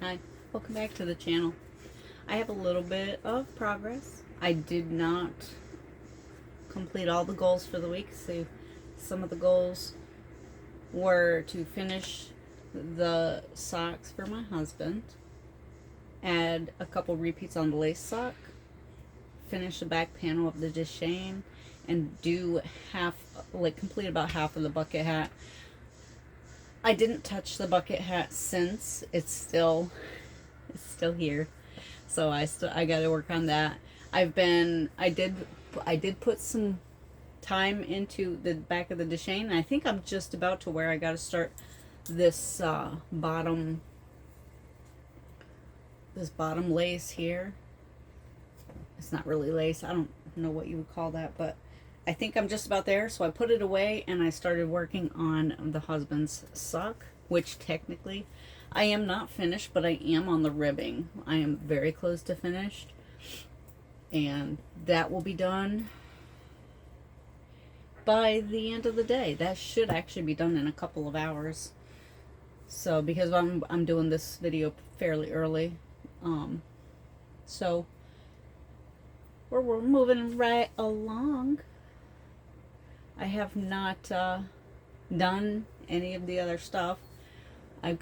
Hi, welcome back to the channel. I have a little bit of progress. I did not complete all the goals for the week. So some of the goals were to finish the socks for my husband, add a couple repeats on the lace sock, finish the back panel of the Deshane, and do complete about half of the bucket hat. I didn't touch the bucket hat since it's still here, so I got to work on that. I did put some time into the back of the Deshane, and I think I'm just about to where I got to start this bottom lace here. It's not really lace. I don't know what you would call that, but I think I'm just about there. So I put it away and I started working on the husband's sock, which technically I am not finished, but I am on the ribbing. I am very close to finished, and that will be done by the end of the day. That should actually be done in a couple of hours. So because I'm doing this video fairly early, so we're moving right along. I have not done any of the other stuff. I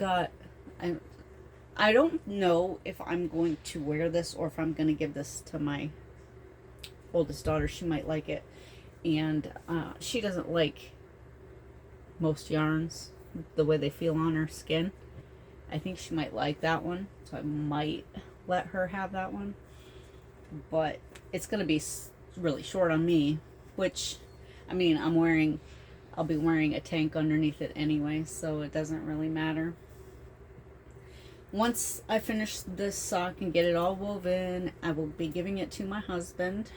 don't know if I'm going to wear this or if I'm going to give this to my oldest daughter. She might like it, and she doesn't like most yarns the way they feel on her skin. I think she might like that one, so I might let her have that one, but it's going to be really short on me, which, I mean, I'll be wearing a tank underneath it anyway, so it doesn't really matter. Once I finish this sock and get it all woven, I will be giving it to my husband.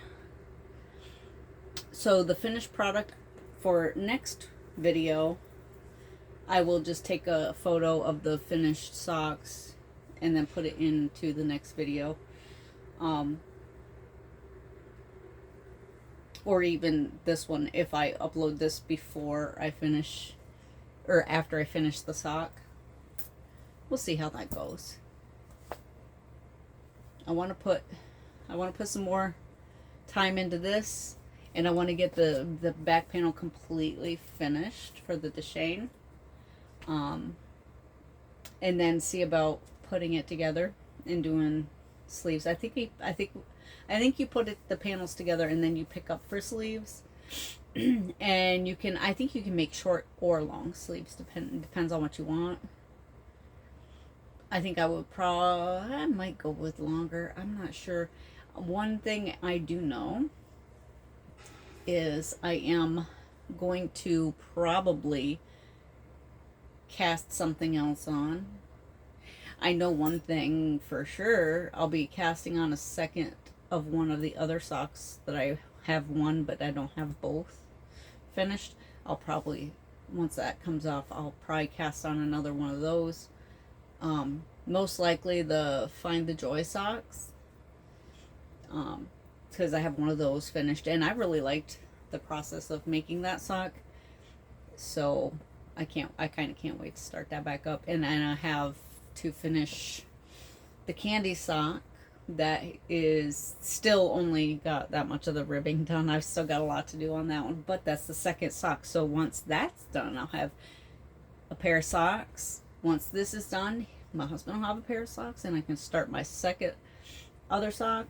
So the finished product for next video, I will just take a photo of the finished socks and then put it into the next video. Or even this one if I upload this before I finish or after I finish the sock. We'll see how that goes. I want to put some more time into this, and I want to get the back panel completely finished for the Deshane. And then see about putting it together and doing sleeves. I think you put the panels together and then you pick up for sleeves. And I think you can make short or long sleeves, depends on what you want. I think I might go with longer. I'm not sure. One thing I do know is I am going to probably cast something else on. I know one thing for sure. I'll be casting on a second of one of the other socks that I have one, but I don't have both finished. I'll probably, once that comes off, I'll probably cast on another one of those. Most likely the Find the Joy socks, because I have one of those finished, and I really liked the process of making that sock. So I kind of can't wait to start that back up. And I have to finish the candy sock that is still only got that much of the ribbing done. I've still got a lot to do on that one, but that's the second sock. So once that's done, I'll have a pair of socks. Once this is done, my husband will have a pair of socks, and I can start my other sock,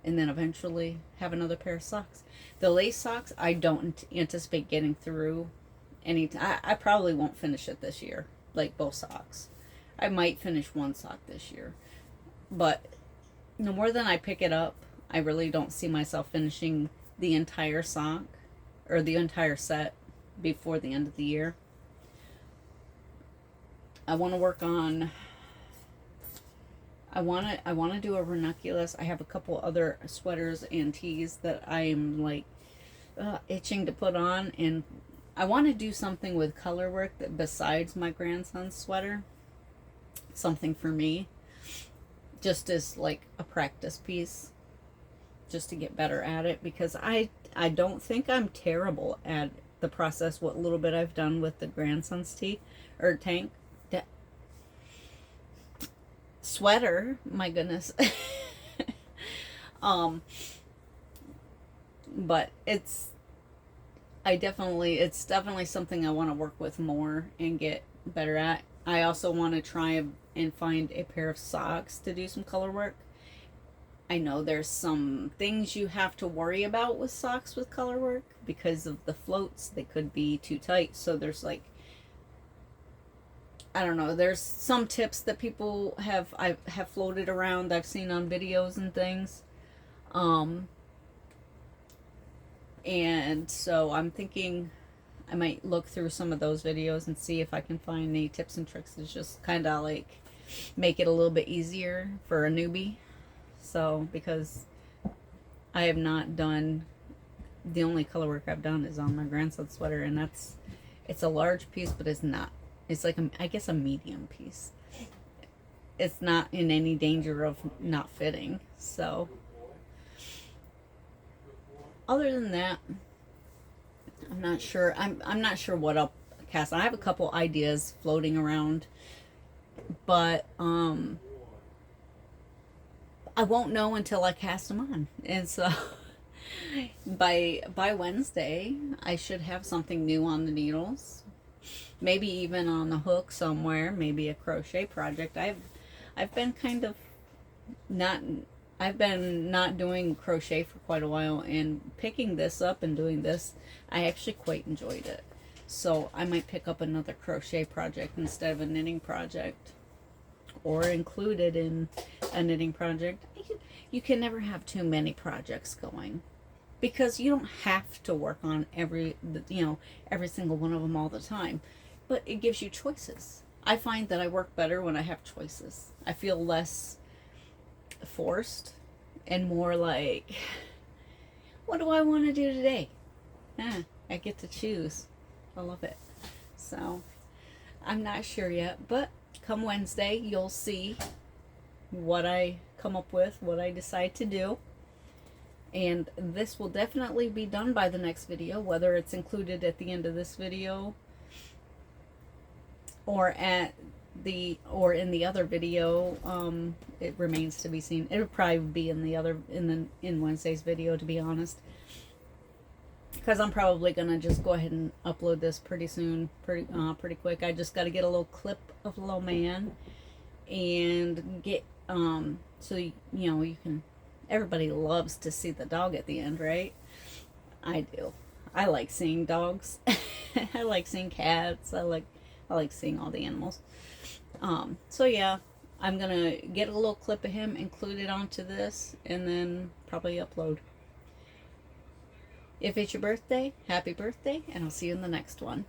and then eventually have another pair of socks. The lace socks, I don't anticipate getting through I probably won't finish it this year, like both socks. I might finish one sock this year, but no more than I pick it up, I really don't see myself finishing the entire sock or the entire set before the end of the year. I want to work on I want to do a ranunculus. I have a couple other sweaters and tees that I am like itching to put on, and I want to do something with color work that besides my grandson's sweater. Something for me, just as like a practice piece, just to get better at it, because I don't think I'm terrible at the process. What little bit I've done with the grandson's tee or tank. sweater, my goodness. um, but it's definitely something I want to work with more and get better at. I also want to try and find a pair of socks to do some color work. I know there's some things you have to worry about with socks with color work because of the floats. They could be too tight. So there's like, I don't know, there's some tips that people have floated around I've seen on videos and things. And so I'm thinking I might look through some of those videos and see if I can find any tips and tricks to just kind of like make it a little bit easier for a newbie. So, because I have not done, the only color work I've done is on my grandson's sweater, and it's a large piece, but it's like, I guess a medium piece. It's not in any danger of not fitting, so. Other than that, I'm not sure. I'm not sure what I'll cast. I have a couple ideas floating around, but I won't know until I cast them on. And so by Wednesday, I should have something new on the needles. Maybe even on the hook somewhere, maybe a crochet project. I've been kind of not I've been not doing crochet for quite a while, and picking this up and doing this, I actually quite enjoyed it. So I might pick up another crochet project instead of a knitting project, or include it in a knitting project. You can never have too many projects going, because you don't have to work on every single one of them all the time, but it gives you choices. I find that I work better when I have choices. I feel less forced and more like, what do I want to do today? I get to choose. I love it. So I'm not sure yet, but come Wednesday you'll see what I come up with, what I decide to do. And this will definitely be done by the next video, whether it's included at the end of this video or in the other video. It remains to be seen. It'll probably be in Wednesday's video, to be honest, because I'm probably gonna just go ahead and upload this pretty soon, pretty quick. I just got to get a little clip of Lo Man and get so you can. Everybody loves to see the dog at the end, right? I do. I like seeing dogs. I like seeing cats. I like seeing all the animals. So yeah, I'm gonna get a little clip of him, include it onto this, and then probably upload. If it's your birthday, happy birthday, and I'll see you in the next one.